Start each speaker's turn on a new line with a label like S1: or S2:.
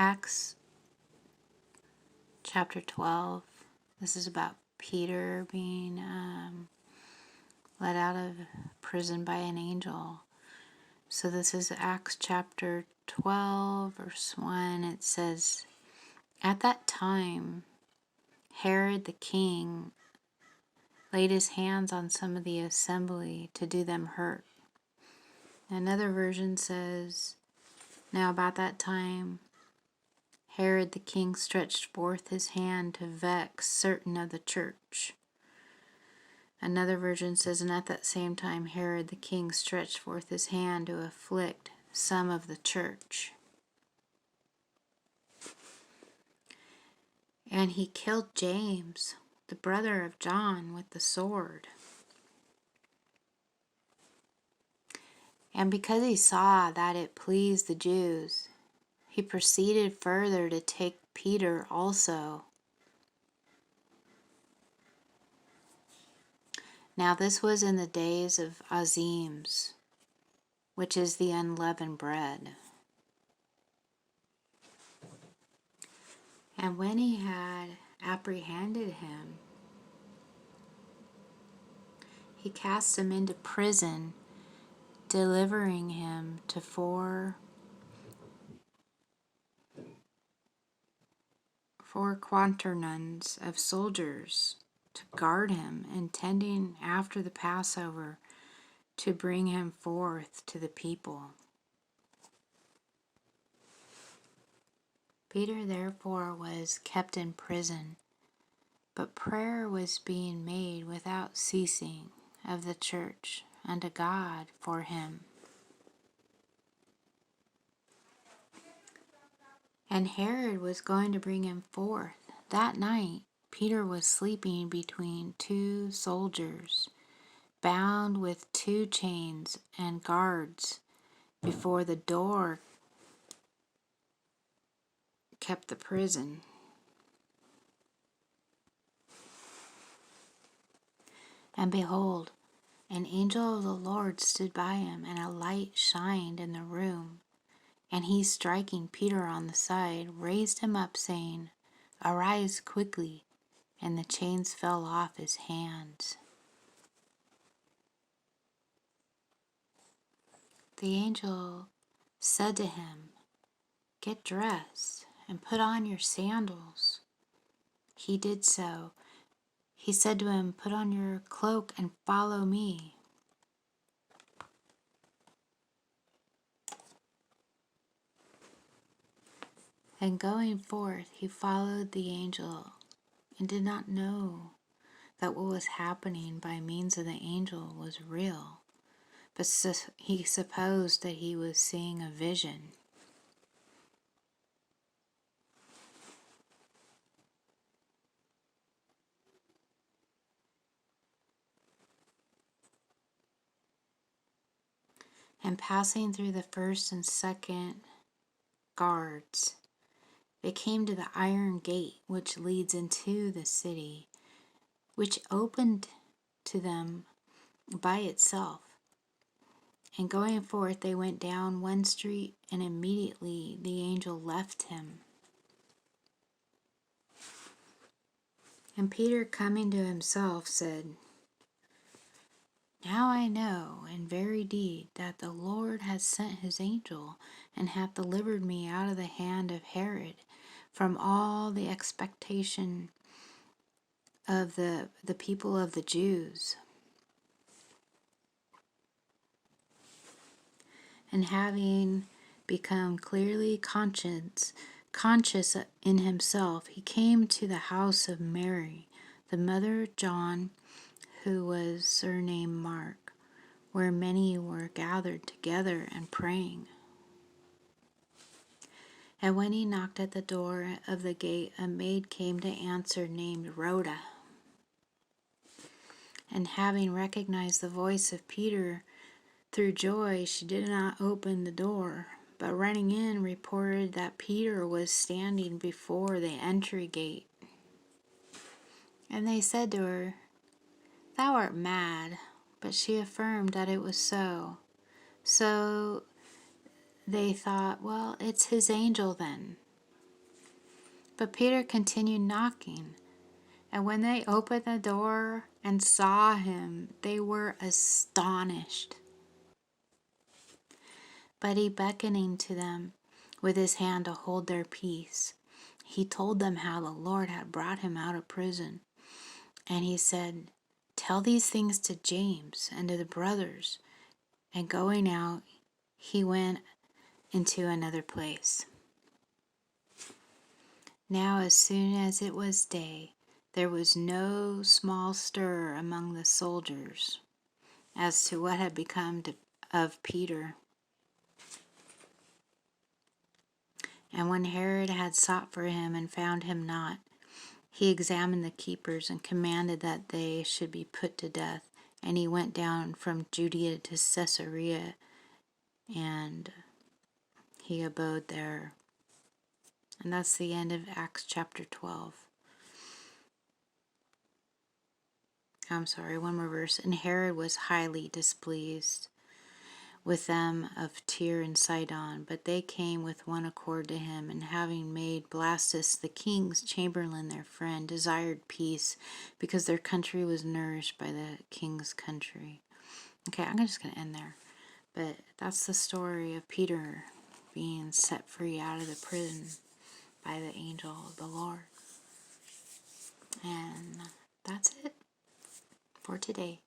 S1: Acts chapter 12. This is about Peter being let out of prison by an angel. So this is Acts chapter 12, verse 1. It says, "At that time, Herod the king laid his hands on some of the assembly to do them hurt." Another version says, "Now about that time, Herod the king stretched forth his hand to vex certain of the church." Another version says, "And at that same time, Herod the king stretched forth his hand to afflict some of the church. And he killed James, the brother of John, with the sword." And because he saw that it pleased the Jews, he proceeded further to take Peter also. Now this was in the days of Azims, which is the unleavened bread. And when he had apprehended him, he cast him into prison, delivering him to four quaternions of soldiers to guard him, intending after the Passover to bring him forth to the people. Peter therefore was kept in prison, but prayer was being made without ceasing of the church unto God for him. And Herod was going to bring him forth. That night Peter was sleeping between two soldiers, bound with two chains, and guards before the door kept the prison. And behold, an angel of the Lord stood by him, and a light shined in the room. And he, striking Peter on the side, raised him up, saying, "Arise quickly." And the chains fell off his hands. The angel said to him, "Get dressed and put on your sandals." He did so. He said to him, "Put on your cloak and follow me." And going forth, he followed the angel and did not know that what was happening by means of the angel was real, but he supposed that he was seeing a vision. And passing through the first and second guards, they came to the iron gate which leads into the city, which opened to them by itself. And going forth, they went down one street, and immediately the angel left him. And Peter, coming to himself, said, "Now I know in very deed that the Lord has sent his angel, and hath delivered me out of the hand of Herod, from all the expectation of the people of the Jews." And having become clearly conscious in himself, he came to the house of Mary, the mother of John, who was surnamed Mark, where many were gathered together and praying. And when he knocked at the door of the gate, a maid came to answer, named Rhoda. And having recognized the voice of Peter through joy, she did not open the door, but running in, reported that Peter was standing before the entry gate. And they said to her, "Thou art mad." But she affirmed that it was so. So they thought, "Well, it's his angel then." But Peter continued knocking. And when they opened the door and saw him, they were astonished. But he, beckoning to them with his hand to hold their peace, he told them how the Lord had brought him out of prison. And he said, "Tell these things to James and to the brothers." And going out, he went into another place. Now as soon as it was day, there was no small stir among the soldiers as to what had become of Peter. And when Herod had sought for him and found him not, he examined the keepers and commanded that they should be put to death. And he went down from Judea to Caesarea, and he abode there. And that's the end of Acts chapter 12. I'm sorry, one more verse. And Herod was highly displeased with them of Tyre and Sidon, but they came with one accord to him, and having made Blastus the king's chamberlain their friend, desired peace, because their country was nourished by the king's country. Okay, I'm just going to end there. But that's the story of Peter being set free out of the prison by the angel of the Lord. And that's it for today.